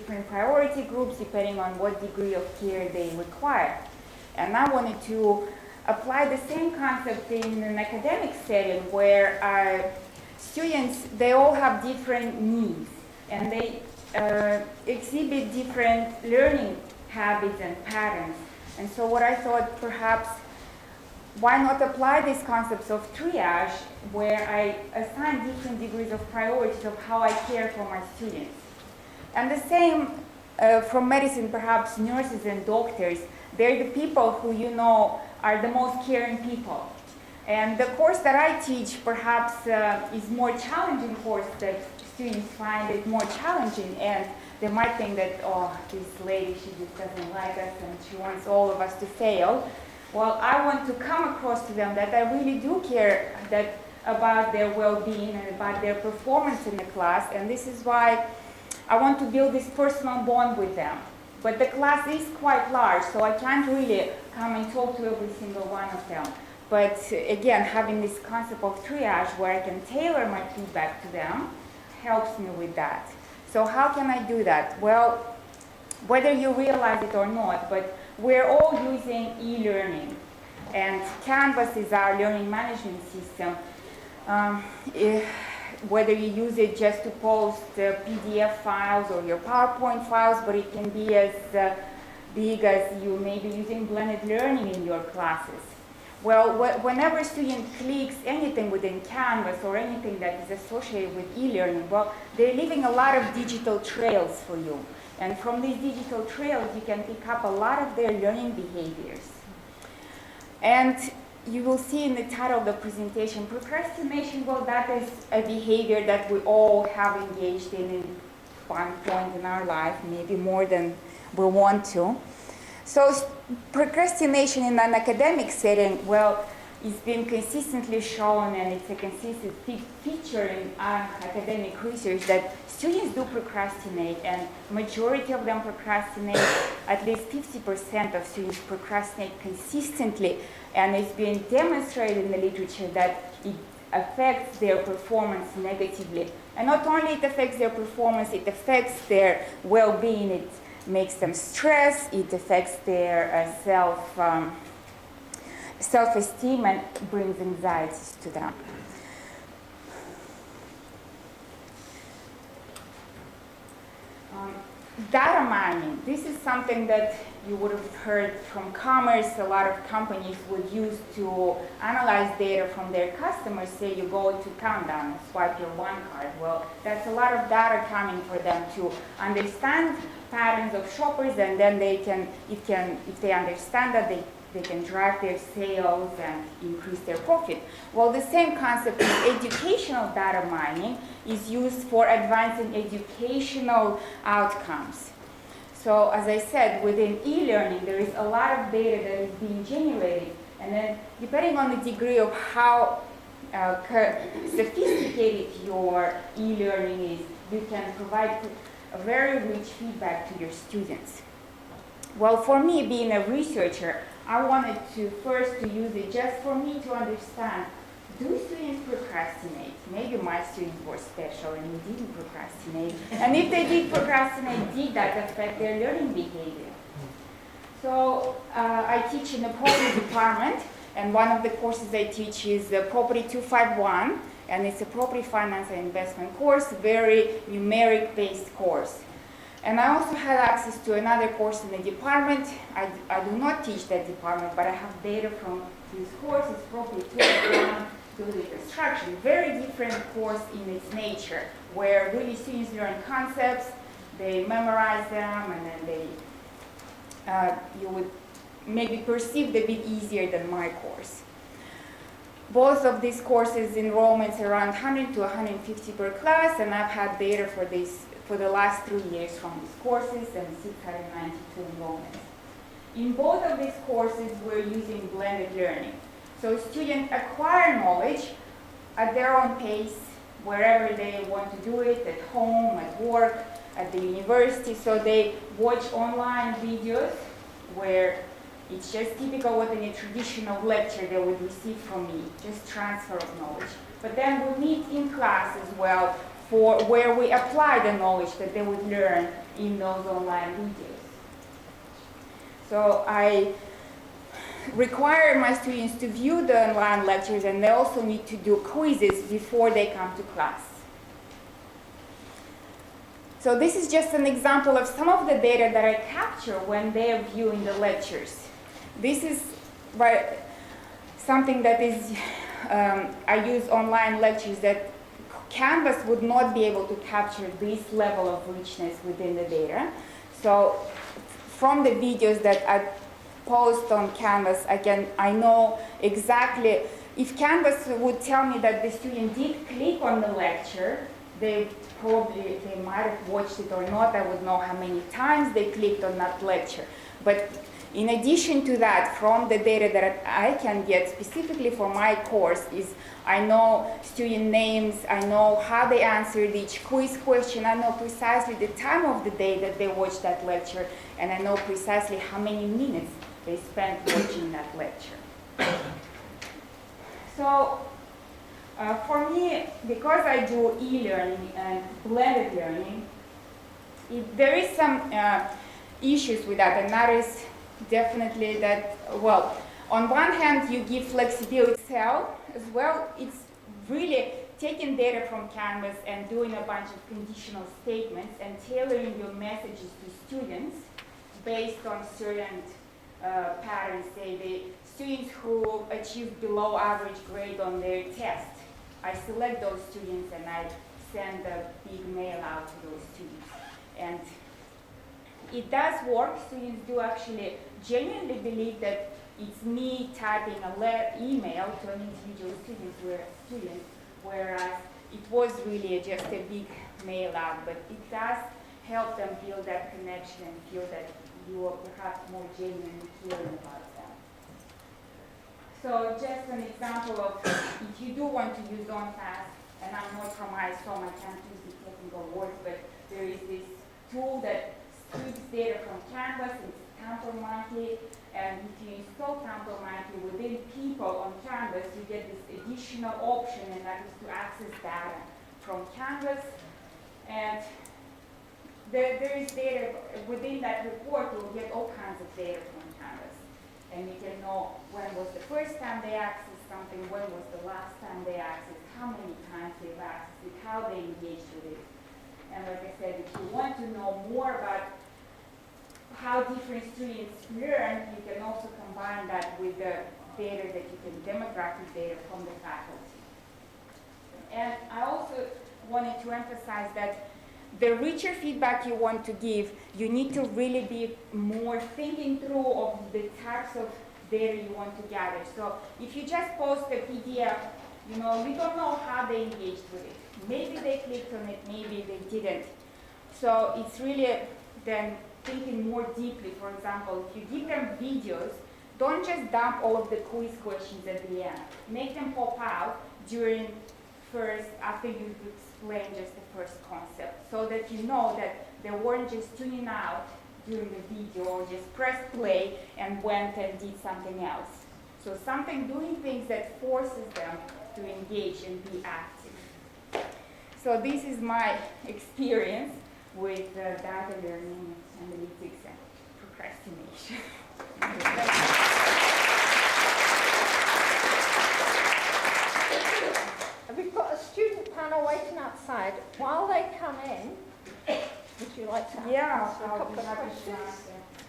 different priority groups depending on what degree of care they require. And I wanted to apply the same concept in an academic setting where students, they all have different needs and they exhibit different learning habits and patterns. And so what I thought, perhaps, why not apply these concepts of triage where I assign different degrees of priorities of how I care for my students. And the same from medicine, perhaps nurses and doctors, they're the people who you know are the most caring people. And the course that I teach perhaps is more challenging course that students find it more challenging, and they might think that, oh, this lady, she just doesn't like us and she wants all of us to fail. Well, I want to come across to them that I really do care about their well-being and about their performance in the class, and this is why I want to build this personal bond with them. But the class is quite large, so I can't really come and talk to every single one of them. But again, having this concept of triage where I can tailor my feedback to them helps me with that. So how can I do that? Well, whether you realize it or not, but we're all using e-learning, and Canvas is our learning management system. Whether you use it just to post PDF files or your PowerPoint files, but it can be as big as you may be using blended learning in your classes. Well, whenever a student clicks anything within Canvas or anything that is associated with e-learning, well, they're leaving a lot of digital trails for you. And from these digital trails, you can pick up a lot of their learning behaviors. And you will see in the title of the presentation, procrastination, well, that is a behavior that we all have engaged in one point in our life, maybe more than we want to. So procrastination in an academic setting, well, it's been consistently shown, and it's a consistent feature in academic research, that students do procrastinate, and majority of them procrastinate. At least 50% of students procrastinate consistently, and it's been demonstrated in the literature that it affects their performance negatively. And not only it affects their performance, it affects their well-being. It makes them stress, it affects their self-esteem and brings anxieties to them. Data mining, this is something that you would have heard from commerce. A lot of companies would use to analyze data from their customers. Say you go to Countdown and swipe your one card. Well, that's a lot of data coming for them to understand patterns of shoppers, and then they can, if they understand that, they can drive their sales and increase their profit. Well, the same concept of educational data mining is used for advancing educational outcomes. So as I said, within e-learning, there is a lot of data that is being generated, and then depending on the degree of how sophisticated your e-learning is, you can provide a very rich feedback to your students. Well, for me, being a researcher, I wanted to first to use it just for me to understand, do students procrastinate? Maybe my students were special and they didn't procrastinate. And if they did procrastinate, did that affect their learning behavior? So I teach in the property department, and one of the courses I teach is Property 251, and it's a property finance and investment course, very numeric-based course. And I also had access to another course in the department. I do not teach that department, but I have data from this course. It's Property 251, building construction. Very different course in its nature, where really students learn concepts, they memorize them, and then you would maybe perceive it a bit easier than my course. Both of these courses enrollments around 100 to 150 per class, and I've had data for the last 3 years from these courses, and 692 enrollments. In both of these courses, we're using blended learning. So students acquire knowledge at their own pace, wherever they want to do it, at home, at work, at the university. So they watch online videos where it's just typical what in a traditional lecture they would receive from me, just transfer of knowledge. But then we meet in class as well for where we apply the knowledge that they would learn in those online videos. So I require my students to view the online lectures, and they also need to do quizzes before they come to class. So this is just an example of some of the data that I capture when they are viewing the lectures. This is something that is, I use online lectures that Canvas would not be able to capture this level of richness within the data. So from the videos that I post on Canvas, I know exactly, if Canvas would tell me that the student did click on the lecture, they might have watched it or not. I would know how many times they clicked on that lecture. But in addition to that, from the data that I can get specifically for my course is I know student names, I know how they answered each quiz question, I know precisely the time of the day that they watched that lecture, and I know precisely how many minutes they spent watching that lecture. So for me, because I do e-learning and blended learning, there is some issues with that, and that is definitely that, well, on one hand, you give flexibility Excel as well. It's really taking data from Canvas and doing a bunch of conditional statements and tailoring your messages to students based on certain patterns. Say the students who achieve below average grade on their test. I select those students and I send a big mail out to those students. And it does work. Students do actually genuinely believe that it's me typing an email to an individual student, whereas it was really just a big mail out. But it does help them build that connection and feel that you are perhaps more genuinely caring about them. So just an example of if you do want to use OnFast, and I'm not from ISOM, I can't use the technical words, but there is this tool that strips data from Canvas. It's Tamper Monkey, and if you install Tamper Monkey within people on Canvas, you get this additional option, and that is to access data from Canvas. And there is data within that report. You'll get all kinds of data from Canvas, and you can know when was the first time they accessed something, when was the last time they accessed, how many times they've accessed it, how they engaged with it. And like I said, if you want to know more about how different students learn, you can also combine that with the data that you can, demographic data from the faculty. And I also wanted to emphasize that the richer feedback you want to give, you need to really be more thinking through of the types of data you want to gather. So if you just post a PDF, we don't know how they engaged with it. Maybe they clicked on it, maybe they didn't. So it's really then thinking more deeply. For example, if you give them videos, don't just dump all of the quiz questions at the end. Make them pop out after you explain just the first concept, so that you know that they weren't just tuning out during the video or just pressed play and went and did something else. So doing things that forces them to engage and be active. So this is my experience with data learning, analytics, and procrastination. We've got a student panel waiting outside. While they come in, would you like to answer a couple of questions?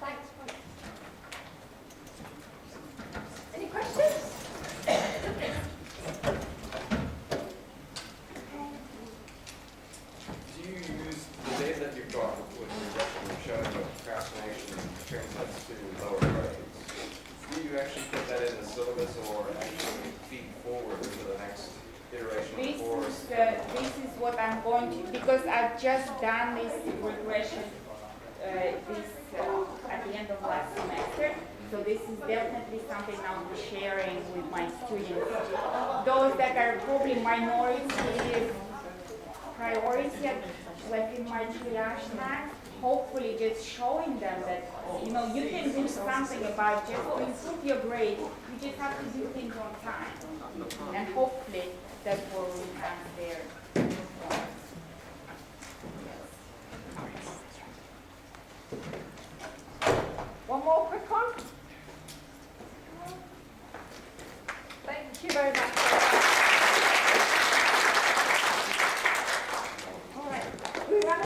Thanks. Any questions? Do you use the data that you've got with regression showing that procrastination translates to lower grades? Do you actually put that in the syllabus or actually feed forward into the next iteration of the course? This is what I'm going to, because I've just done this regression at the end of last semester. So this is definitely something I'll be sharing with my students. Those that are probably minority priority, like in my triage math, hopefully just showing them that you can do something about just to improve your grade. You just have to do things on time, and hopefully that will enhance their performance. One more quick one. Thank you very much.